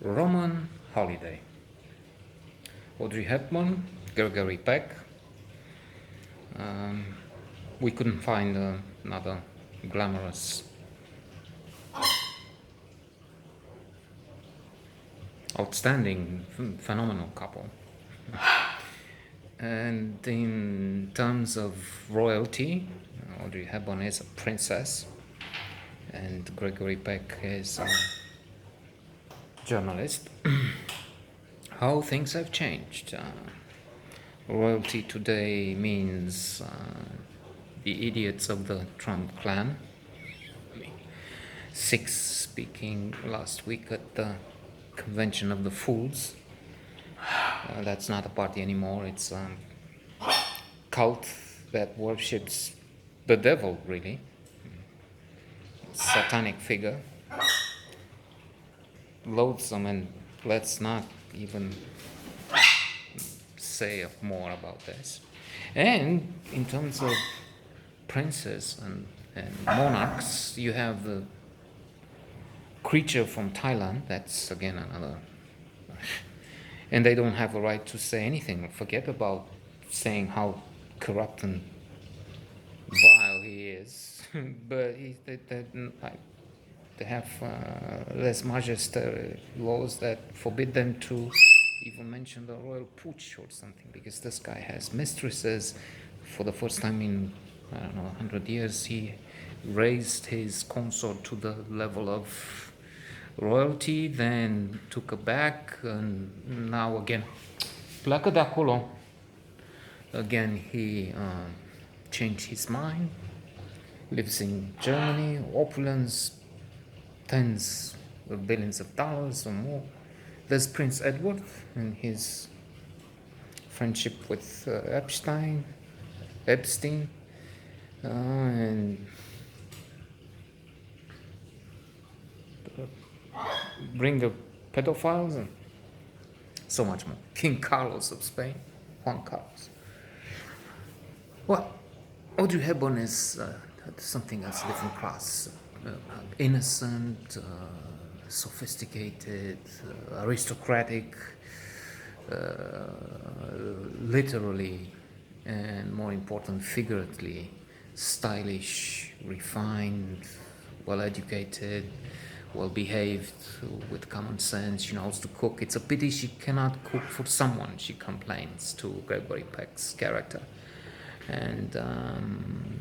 Roman Holiday, Audrey Hepburn, Gregory Peck. We couldn't find another glamorous, outstanding, phenomenal couple. And in terms of royalty, Audrey Hepburn is a princess, and Gregory Peck is a journalist. How things have changed. Royalty today means the idiots of the Trump clan. Six speaking last week at the convention of the fools. That's not a party anymore. It's a cult that worships the devil, really. Satanic figure. Loathsome, and let's not even say more about this. And in terms of princes and monarchs, you have the creature from Thailand. That's again another. And they don't have a right to say anything. Forget about saying how corrupt and vile he is. But they have less majesty laws that forbid them to even mention the royal pooch or something, because this guy has mistresses. For the first time in, I don't know, 100 years, he raised his consort to the level of royalty, then took her back, and now again, pleacă de acolo. Again, he changed his mind, lives in Germany, opulence, tens of billions of dollars or more. There's Prince Edward and his friendship with Epstein, and bring the pedophiles and so much more. King Carlos of Spain, Juan Carlos. Well, Audrey Hepburn is something else, a different class. Innocent, sophisticated, aristocratic, literally, and more important, figuratively, stylish, refined, well-educated, well-behaved, with common sense. She knows to cook. It's a pity she cannot cook for someone, she complains to Gregory Peck's character. And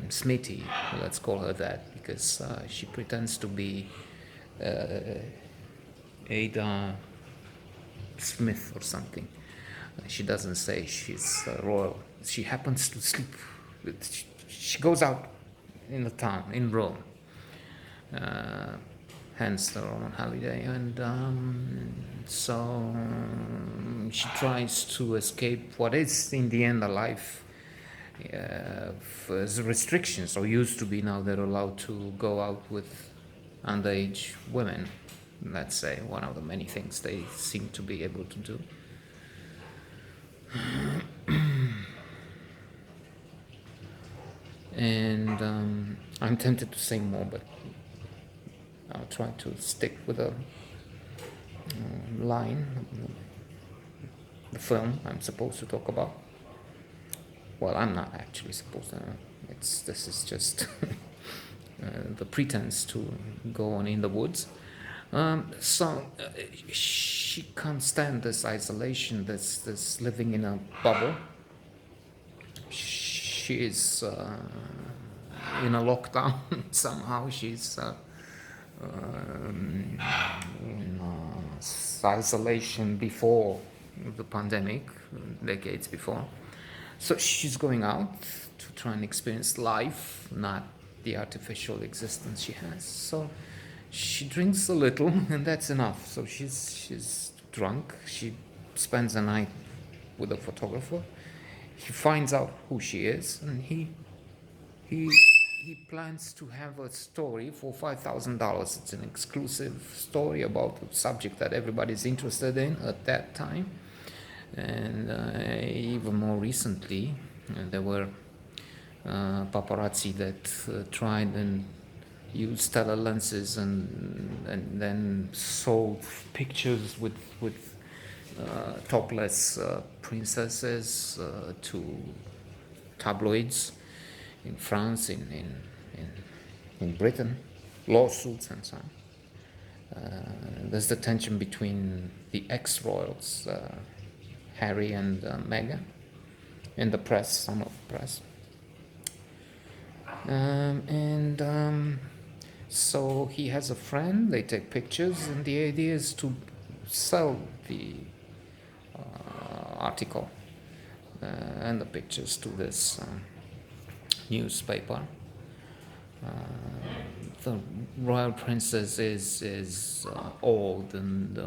Smitty, let's call her that, because she pretends to be Ada Smith or something. She doesn't say she's royal. She happens to sleep. She goes out in the town, in Rome. Hence the Roman holiday. And so she tries to escape what is in the end a life restrictions, or used to be. Now they're allowed to go out with underage women. Let's say one of the many things they seem to be able to do. And I'm tempted to say more, but I'll try to stick with a line. The film I'm supposed to talk about. Well, I'm not actually supposed to. This is just the pretense to go on in the woods. So she can't stand this isolation, this living in a bubble. She is in a lockdown somehow. She's in isolation before the pandemic, decades before. So she's going out to try and experience life, not the artificial existence she has. So she drinks a little, and that's enough. So she's drunk. She spends a night with a photographer. He finds out who she is, and he plans to have a story for $5,000. It's an exclusive story about a subject that everybody's interested in at that time. And even more recently, there were paparazzi that tried and used stellar lenses and then sold pictures with topless princesses to tabloids in France, in Britain, lawsuits and so on. There's the tension between the ex-royals, Harry and Meghan, in the press, some of the press. And so he has a friend, they take pictures, and the idea is to sell the article and the pictures to this newspaper. The royal princess is old and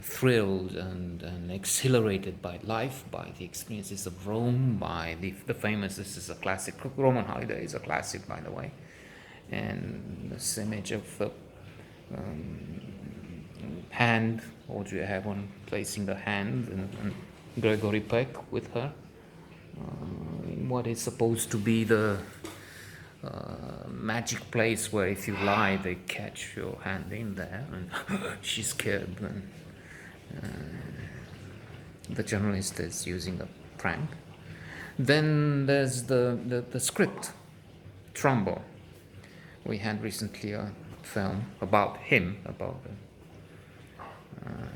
thrilled and exhilarated by life, by the experiences of Rome, by the famous, this is a classic, Roman holiday is a classic, by the way, and this image of the hand, Audrey Hepburn placing the hand, and Gregory Peck with her, in what is supposed to be the magic place where if you lie they catch your hand in there, and she's scared, and the journalist is using a prank. Then there's the script, Trumbo. We had recently a film about him, about the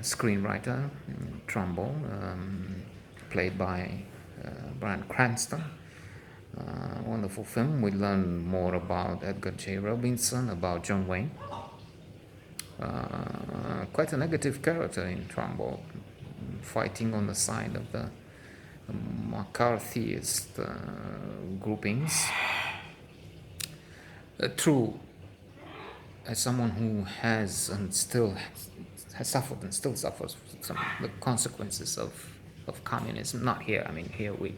screenwriter Trumbo, played by Bryan Cranston. Wonderful film. We learn more about Edgar J. Robinson, about John Wayne. Quite a negative character in Trumbo, fighting on the side of the McCarthyist groupings. True, as someone who has and still has suffered and still suffers some the consequences of communism. Not here. I mean, here we,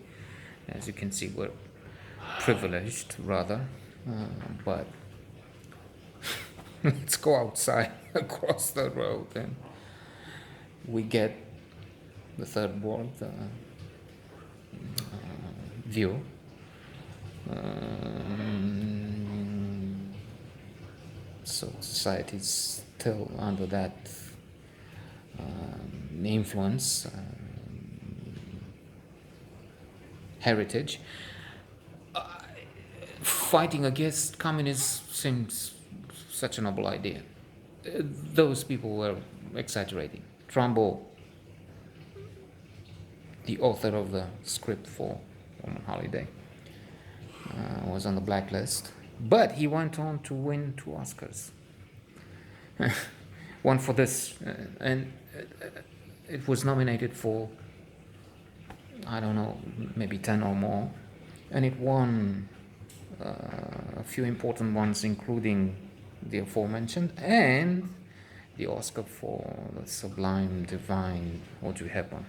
as you can see, we're privileged rather, but let's go outside across the road and we get the third world view. So society is still under that influence, heritage. Fighting against communism seems such a noble idea. Those people were exaggerating. Trumbo, the author of the script for Roman Holiday, was on the blacklist, but he went on to win 2 Oscars. One for this, and it was nominated for, I don't know, maybe 10 or more, and it won a few important ones, including the aforementioned and the Oscar for the sublime, divine Audrey Hepburn,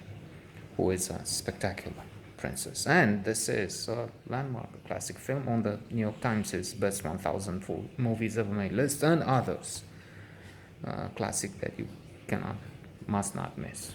who is a spectacular princess. And this is a landmark, a classic film on the New York Times' best 1,000 movies ever made list, and others. Classic that you must not miss.